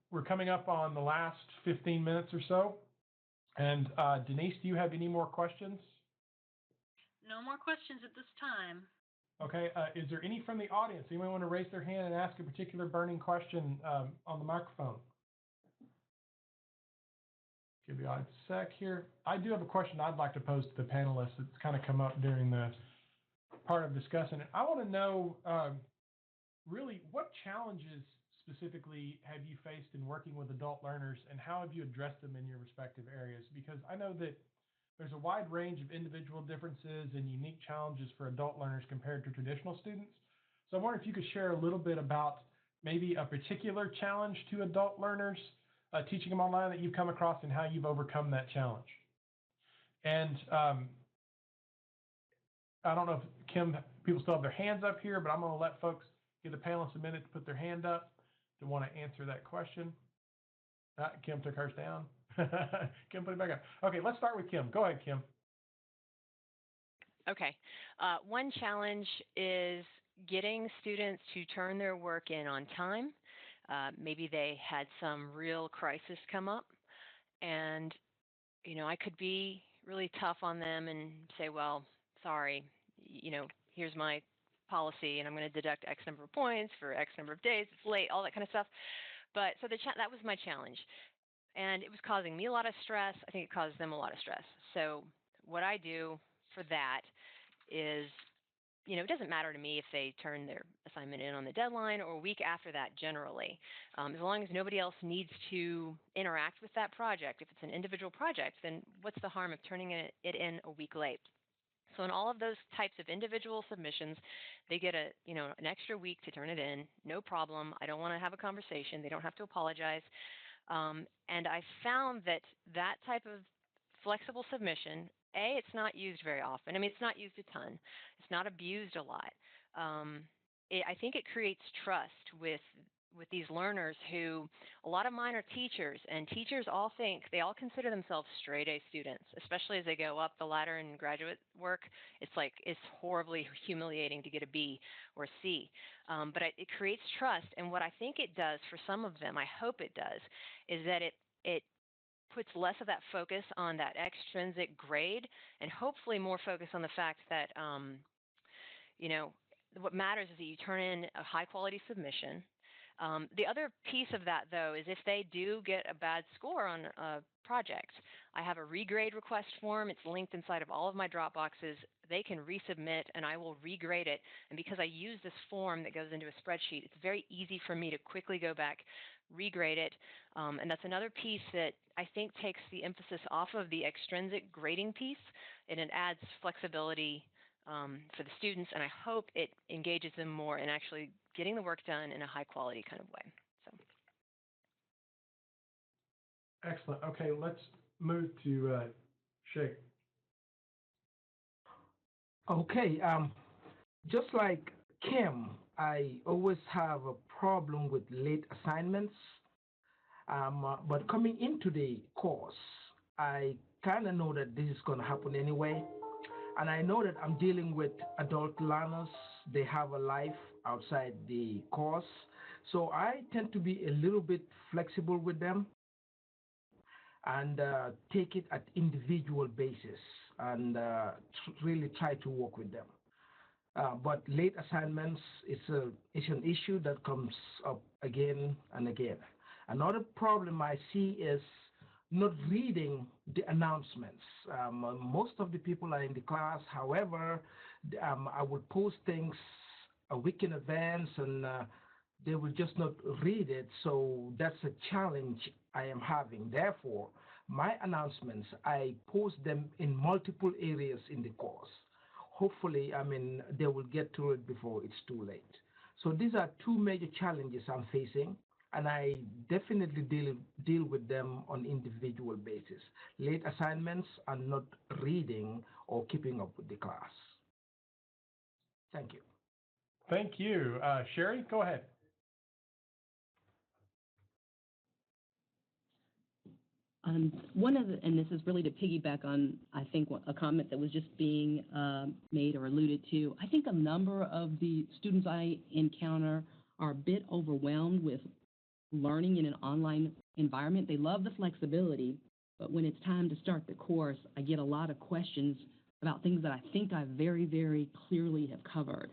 we're coming up on the last 15 minutes or so. And Denise, do you have any more questions? No more questions at this time. Okay. Is there any from the audience? Anyone want to raise their hand and ask a particular burning question on the microphone? Give the audience a sec here. I do have a question I'd like to pose to the panelists. It's kind of come up during the part of discussing it. I want to know really what challenges specifically have you faced in working with adult learners, and how have you addressed them in your respective areas? Because I know that there's a wide range of individual differences and unique challenges for adult learners compared to traditional students. So I wonder if you could share a little bit about maybe a particular challenge to adult learners teaching them online that you've come across and how you've overcome that challenge. And I don't know if Kim, people still have their hands up here, but I'm going to let folks give the panelists a minute to put their hand up to want to answer that question. Kim took hers down. Kim, put it back up. Okay, let's start with Kim. Go ahead, Kim. Okay. One challenge is getting students to turn their work in on time. Maybe they had some real crisis come up, and I could be really tough on them and say, well, sorry, here's my policy, and I'm going to deduct X number of points for X number of days. It's late, all that kind of stuff. But so that was my challenge, and it was causing me a lot of stress. I think it caused them a lot of stress. So what I do for that is, it doesn't matter to me if they turn their assignment in on the deadline or a week after that generally. As long as nobody else needs to interact with that project. If it's an individual project, then what's the harm of turning it in a week late? So in all of those types of individual submissions, they get an extra week to turn it in, no problem. I don't want to have a conversation. They don't have to apologize. And I found that type of flexible submission, it's not used very often. I mean, it's not used a ton. It's not abused a lot. I think it creates trust with these learners who, a lot of mine are teachers, and teachers all consider themselves straight A students, especially as they go up the ladder in graduate work. It's horribly humiliating to get a B or a C. But it creates trust, and what I think it does for some of them, I hope it does, is that it puts less of that focus on that extrinsic grade and hopefully more focus on the fact that, what matters is that you turn in a high-quality submission. The other piece of that, though, is if they do get a bad score on a project, I have a regrade request form. It's linked inside of all of my Dropboxes. They can resubmit, and I will regrade it. And because I use this form that goes into a spreadsheet, it's very easy for me to quickly go back, regrade it. And that's another piece that I think takes the emphasis off of the extrinsic grading piece, and it adds flexibility for the students, and I hope it engages them more in actually getting the work done in a high-quality kind of way. So. Excellent. Okay, let's move to Sheikh. Okay, just like Kim, I always have a problem with late assignments, but coming into the course, I kind of know that this is going to happen anyway. And I know that I'm dealing with adult learners. They have a life outside the course. So I tend to be a little bit flexible with them and take it at individual basis and really try to work with them. But late assignments is an issue that comes up again and again. Another problem I see is not reading the announcements. Most of the people are in the class. However, I will post things a week in advance, and they will just not read it. So that's a challenge I am having. Therefore, my announcements, I post them in multiple areas in the course. Hopefully, they will get to it before it's too late. So these are two major challenges I'm facing, and I definitely deal with them on individual basis. Late assignments and not reading or keeping up with the class. Thank you. Thank you. Sherry, go ahead. And this is really to piggyback on, I think, a comment that was just being made or alluded to. I think a number of the students I encounter are a bit overwhelmed with learning in an online environment. They love the flexibility, but when it's time to start the course, I get a lot of questions about things that I think I very, very clearly have covered.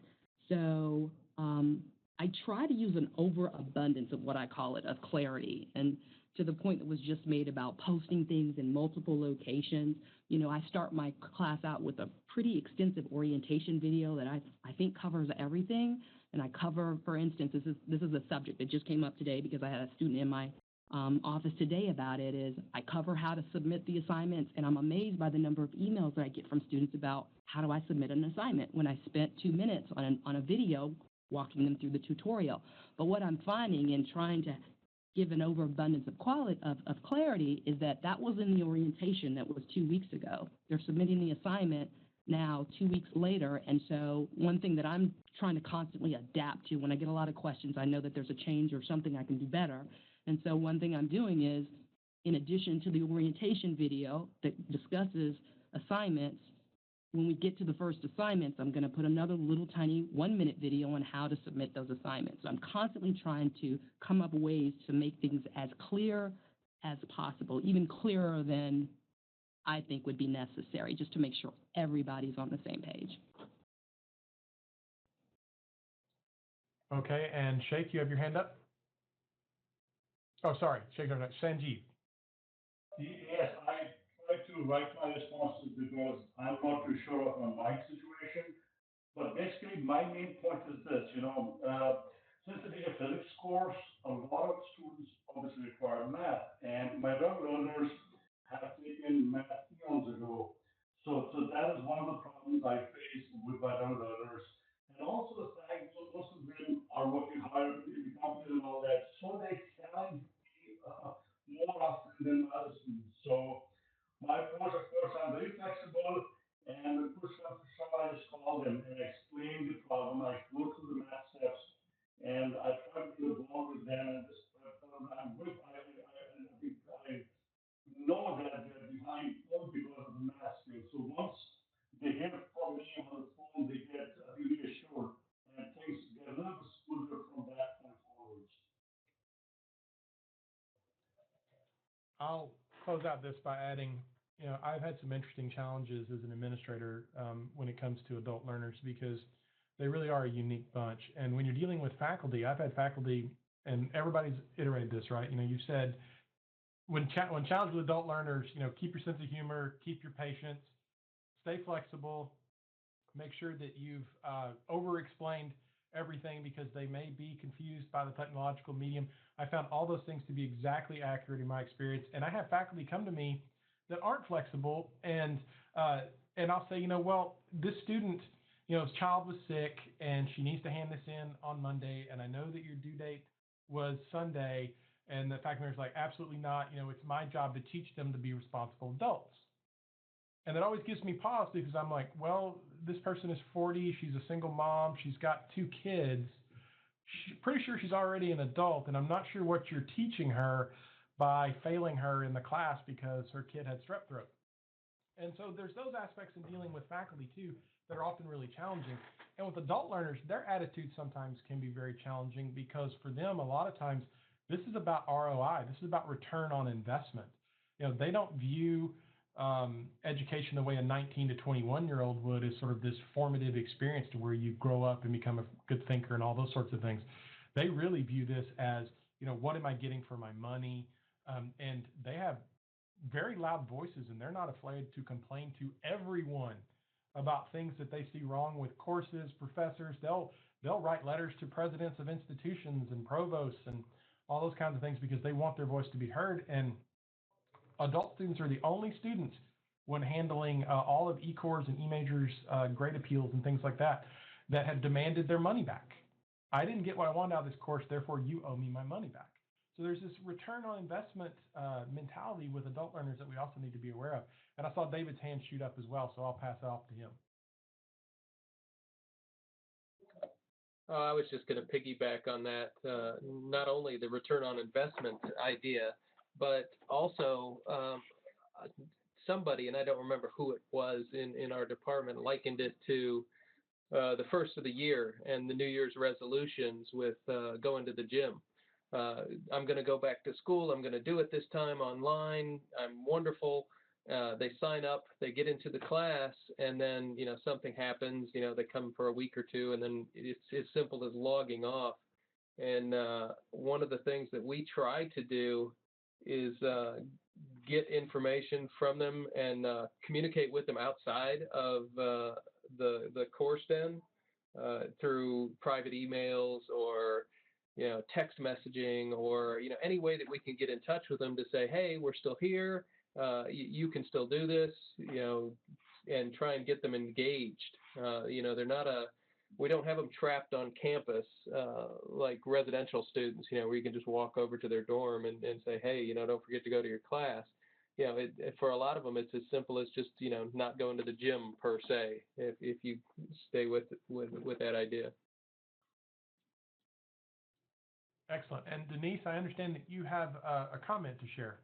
So I try to use an overabundance of what I call it, of clarity. And to the point that was just made about posting things in multiple locations, I start my class out with a pretty extensive orientation video that I think covers everything. And I cover, for instance, this is a subject that just came up today because I had a student in my office today about it, is I cover how to submit the assignments, and I'm amazed by the number of emails that I get from students about how do I submit an assignment when I spent 2 minutes on a video walking them through the tutorial. But what I'm finding in trying to give an overabundance of clarity is that was in the orientation that was 2 weeks ago. They're submitting the assignment now 2 weeks later, and so one thing that I'm trying to constantly adapt to when I get a lot of questions, I know that there's a change or something I can do better, and so one thing I'm doing is in addition to the orientation video that discusses assignments, when we get to the first assignments, I'm going to put another little tiny 1-minute video on how to submit those assignments. So I'm constantly trying to come up with ways to make things as clear as possible, even clearer than I think would be necessary, just to make sure everybody's on the same page. Okay, and Sheikh, you have your hand up? Oh, sorry, Sheikh, Sanjeev. Yes, I try to write my responses because I'm not too sure of my mic situation. But basically, my main point is this, since it is a physics course, a lot of students obviously require math, and my young learners have taken math eons ago. So that is one of the problems I face with my young learners. And also the fact that most of them are working hard in the company and all that, so they can be more often than other students. So my approach, of course, I'm very flexible, and when push comes to shove, I just call them and explain the problem. I go through the math steps, and I try to be involved with them. And just, I'm good. I know that they're behind only because of the math skills. So once they hear from me on the phone, they get reassured, and things get a little bit smoother from that point forwards. I'll close out this by adding, I've had some interesting challenges as an administrator when it comes to adult learners because they really are a unique bunch. And when you're dealing with faculty, I've had faculty, and everybody's iterated this, right? You said when challenged with adult learners, keep your sense of humor, keep your patience, stay flexible, make sure that you've over-explained everything because they may be confused by the technological medium. I found all those things to be exactly accurate in my experience. And I have faculty come to me that aren't flexible, and I'll say, well, this student, his child was sick and she needs to hand this in on Monday, and I know that your due date was Sunday, and the faculty member's like, absolutely not, it's my job to teach them to be responsible adults. And that always gives me pause because I'm like, well, this person is 40, she's a single mom, she's got 2 kids, pretty sure she's already an adult, and I'm not sure what you're teaching her by failing her in the class because her kid had strep throat. And so there's those aspects in dealing with faculty too that are often really challenging. And with adult learners, their attitude sometimes can be very challenging because for them, a lot of times, this is about ROI. This is about return on investment. They don't view education the way a 19 to 21-year-old would as sort of this formative experience to where you grow up and become a good thinker and all those sorts of things. They really view this as, what am I getting for my money? And they have very loud voices, and they're not afraid to complain to everyone about things that they see wrong with courses, professors. They'll write letters to presidents of institutions and provosts and all those kinds of things because they want their voice to be heard. And adult students are the only students when handling all of E-Core's and E-Major's grade appeals and things like that have demanded their money back. I didn't get what I wanted out of this course, therefore you owe me my money back. So there's this return on investment mentality with adult learners that we also need to be aware of. And I saw David's hand shoot up as well, so I'll pass it off to him. I was just going to piggyback on that, not only the return on investment idea, but also somebody, and I don't remember who it was in our department, likened it to the first of the year and the New Year's resolutions with going to the gym. I'm going to go back to school. I'm going to do it this time online. I'm wonderful. They sign up, they get into the class, and then, something happens, they come for a week or two, and then it's as simple as logging off. And one of the things that we try to do is get information from them and communicate with them outside of the course den through private emails or text messaging or any way that we can get in touch with them to say, hey, we're still here, you can still do this, and try and get them engaged. They're not we don't have them trapped on campus like residential students, where you can just walk over to their dorm and say, hey, don't forget to go to your class. For a lot of them, it's as simple as just, not going to the gym per se, if you stay with that idea. Excellent. And Denise, I understand that you have a comment to share.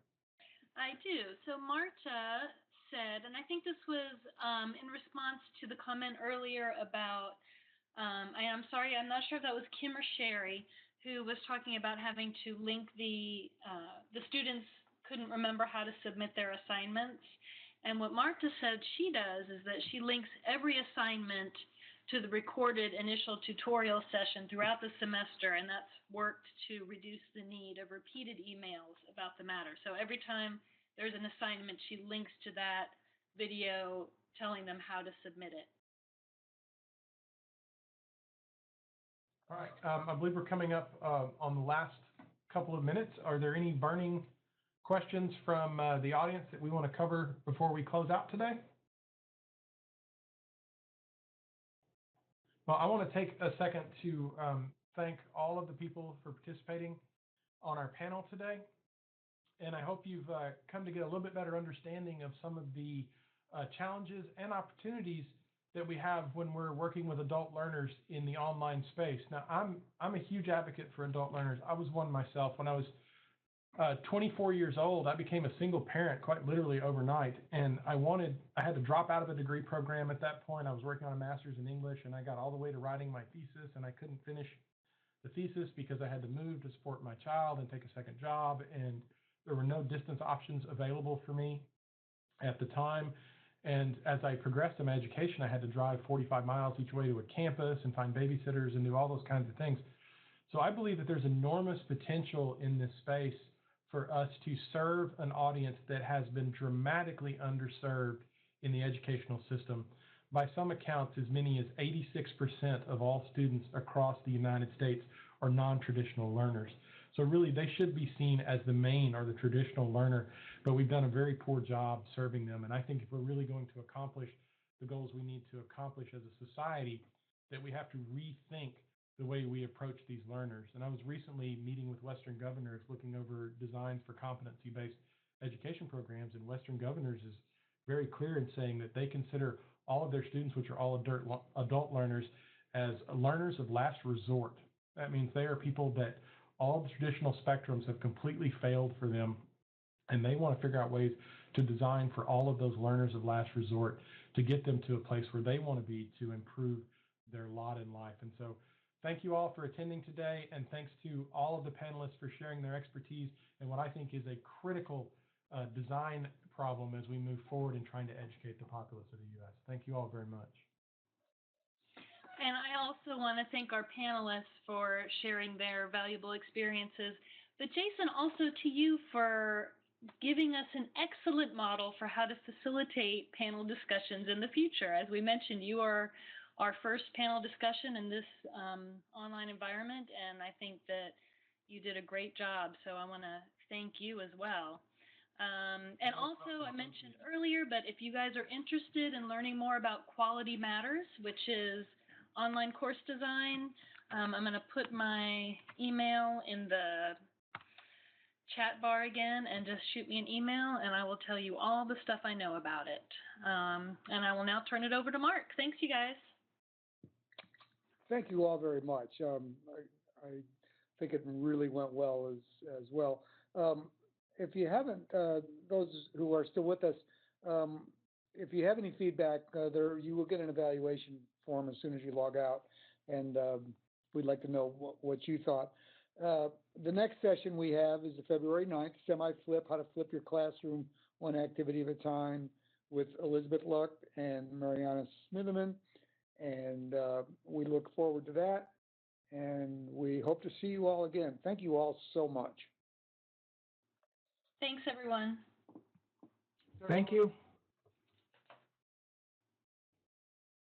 I do. So Marta said, and I think this was in response to the comment earlier about, I'm sorry, I'm not sure if that was Kim or Sherry, who was talking about having to link the students couldn't remember how to submit their assignments. And what Marta said she does is that she links every assignment to the recorded initial tutorial session throughout the semester, and that's worked to reduce the need of repeated emails about the matter. So every time there's an assignment, she links to that video telling them how to submit it. All right, I believe we're coming up on the last couple of minutes. Are there any burning questions from the audience that we want to cover before we close out today? Well, I want to take a second to thank all of the people for participating on our panel today. And I hope you've come to get a little bit better understanding of some of the challenges and opportunities that we have when we're working with adult learners in the online space. Now, I'm a huge advocate for adult learners. I was one myself. When I was 24 years old, I became a single parent quite literally overnight, and I had to drop out of a degree program at that point. I was working on a master's in English, and I got all the way to writing my thesis, and I couldn't finish the thesis because I had to move to support my child and take a second job, and there were no distance options available for me at the time. And as I progressed in my education, I had to drive 45 miles each way to a campus and find babysitters and do all those kinds of things. So I believe that there's enormous potential in this space for us to serve an audience that has been dramatically underserved in the educational system. By some accounts, as many as 86% of all students across the United States are non-traditional learners. So really, they should be seen as the main or the traditional learner, but we've done a very poor job serving them. And I think if we're really going to accomplish the goals we need to accomplish as a society, that we have to rethink the way we approach these learners. And I was recently meeting with Western Governors looking over designs for competency-based education programs, and Western Governors is very clear in saying that they consider all of their students, which are all adult learners, as learners of last resort. That means they are people that all the traditional spectrums have completely failed for them, and they want to figure out ways to design for all of those learners of last resort to get them to a place where they want to be to improve their lot in life. And so thank you all for attending today, and thanks to all of the panelists for sharing their expertise in what I think is a critical design problem as we move forward in trying to educate the populace of the U.S. Thank you all very much. And I also want to thank our panelists for sharing their valuable experiences. But Jason, also to you for giving us an excellent model for how to facilitate panel discussions in the future. As we mentioned, you are our first panel discussion in this online environment, and I think that you did a great job. So I want to thank you as well. And also, I mentioned earlier, but if you guys are interested in learning more about Quality Matters, which is online course design, I'm going to put my email in the chat bar again, and just shoot me an email, and I will tell you all the stuff I know about it. And I will now turn it over to Mark. Thanks, you guys. Thank you all very much. I think it really went well as well. If you haven't, those who are still with us, if you have any feedback, you will get an evaluation form as soon as you log out, and we'd like to know what you thought. The next session we have is the February 9th, Semi-Flip, How to Flip Your Classroom One Activity at a Time, with Elizabeth Luck and Mariana Smitherman. And we look forward to that, and we hope to see you all again. Thank you all so much. Thanks, everyone. Thank you.